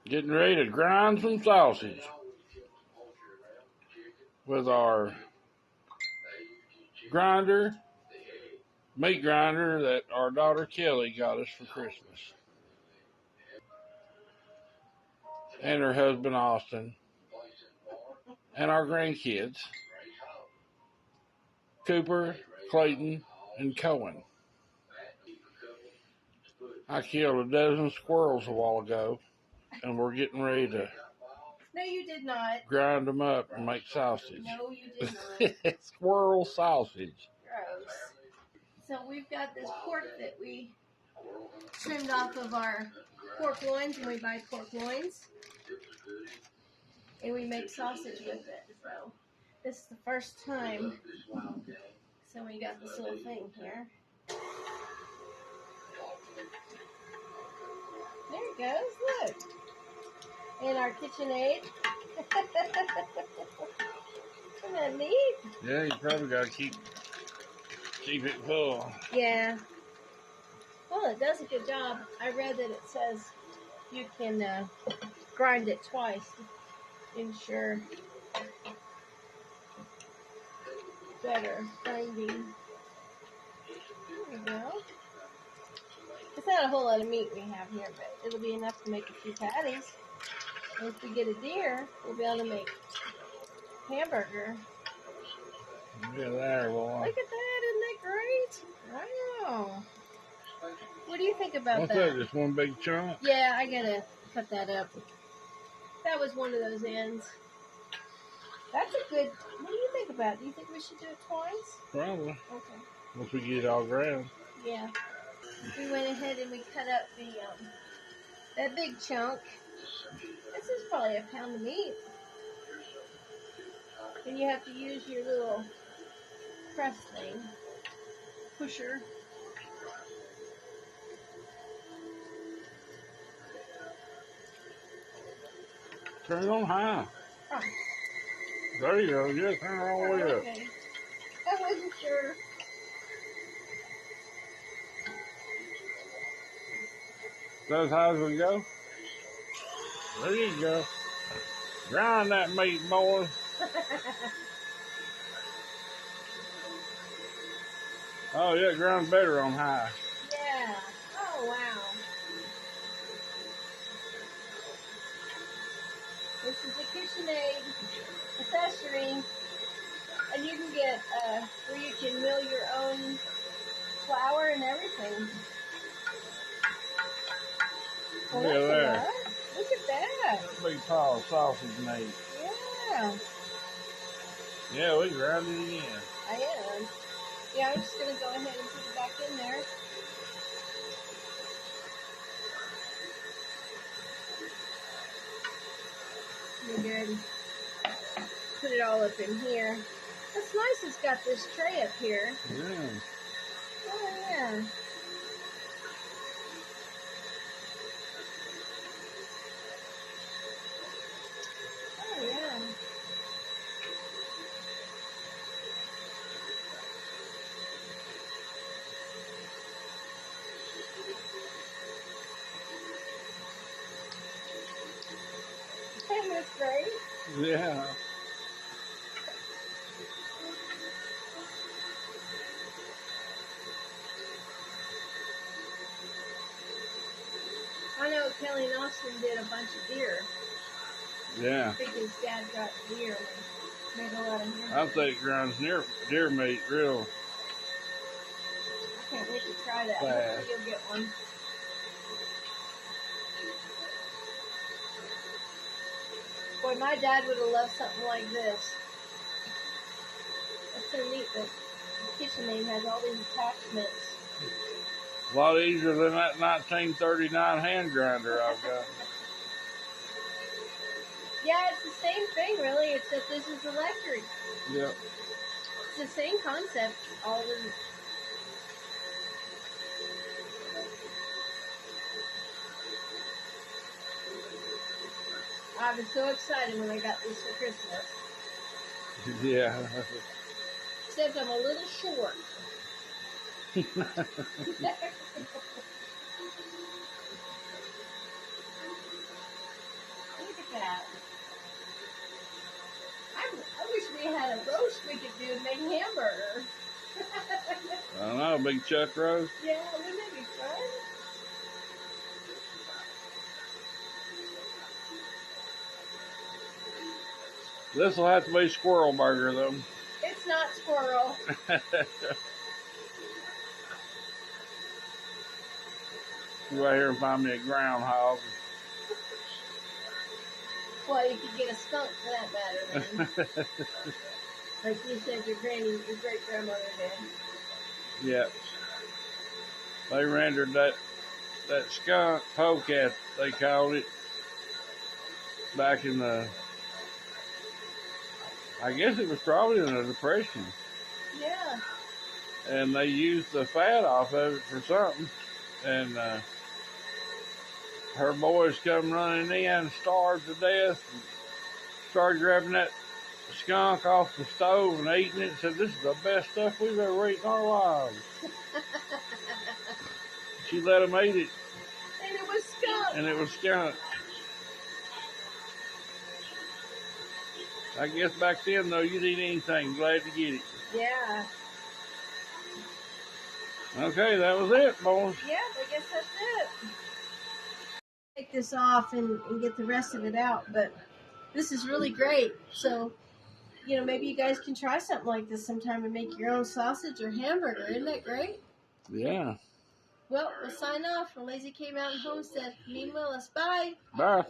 Getting ready to grind some sausage with our meat grinder that our daughter Kelly got us for Christmas. And her husband Austin. And our grandkids, Cooper, Clayton, and Cohen. I killed a dozen squirrels a while ago, and we're getting ready to No, you did not. grind them up and make sausage. No, you did not. Squirrel sausage. Gross. So we've got this pork that we trimmed off of our pork loins, and we buy pork loins, and we make sausage with it. So this is the first time. So we got this little thing here. There it goes. Look. And our KitchenAid. Isn't that neat? Yeah, you probably got to keep it full. Yeah. Well, it does a good job. I read that it says you can grind it twice to ensure better grinding. There we go. It's not a whole lot of meat we have here, but it'll be enough to make a few patties. And if we get a deer, we'll be able to make hamburger. Yeah, there, boy. Look at that, isn't that great? Wow. What do you think about What's that? Just one big chunk? Yeah, I gotta cut that up. That was one of those ends. That's a good, what do you think about it? Do you think we should do it twice? Probably. Okay. Once we get it all ground. Yeah. We went ahead and we cut up the, that big chunk. This is probably a pound of meat. And you have to use your little press thing, pusher. Turn it on high. Oh. There you go. Yeah, turn it all the way up. Okay. I wasn't sure. Is that as high as we go? There you go. Grind that meat, boy. Oh, yeah, grind better on high. Yeah. Oh, wow. This is a KitchenAid accessory. And you can get where you can mill your own flour and everything. Well, Look at that. Look at that. Big pile of sausage meat. Yeah. Yeah, we ground it again. I am. Yeah, I'm just going to go ahead and put it back in there. You're good. Put it all up in here. That's nice it's got this tray up here. Yeah. Oh, yeah. Oh, yeah. That's great. Yeah. I know Kelly and Austin did a bunch of deer. Yeah. I think his dad got deer and made a lot of deer. I think grinds deer meat real. I can't wait to try that. Fast. Hopefully you'll get one. Boy, my dad would have loved something like this. It's so neat that KitchenAid has all these attachments. A lot easier than that 1939 hand grinder I've got. Yeah, it's the same thing, really, except this is electric. Yep. It's the same concept. All of them. I was so excited when I got this for Christmas. Yeah. Except I'm a little short. a big chuck roast? Yeah, wouldn't that be fun? This will have to be squirrel burger, though. It's not squirrel. Go out here and find me a groundhog. Well, you could get a skunk for that matter, then. Like you said, your great-grandmother did. Yeah. They rendered that skunk polecat, they called it, back in the, I guess it was probably in the Depression. Yeah. And they used the fat off of it for something. And her boys come running in, starved to death, and started grabbing that skunk off the stove and eating it, and said, "This is the best stuff we've ever eaten in our lives." She let them eat it. And it was skunk. And it was skunk. I guess back then, though, you'd eat anything, glad to get it. Yeah. Okay, that was it, boys. Yeah, I guess that's it. Take this off and get the rest of it out, but this is really great. So, you know, maybe you guys can try something like this sometime and make your own sausage or hamburger. Isn't that great? Yeah. Well, we'll sign off from Lazy K Mountain Homestead. Me and Willis. Bye. Bye.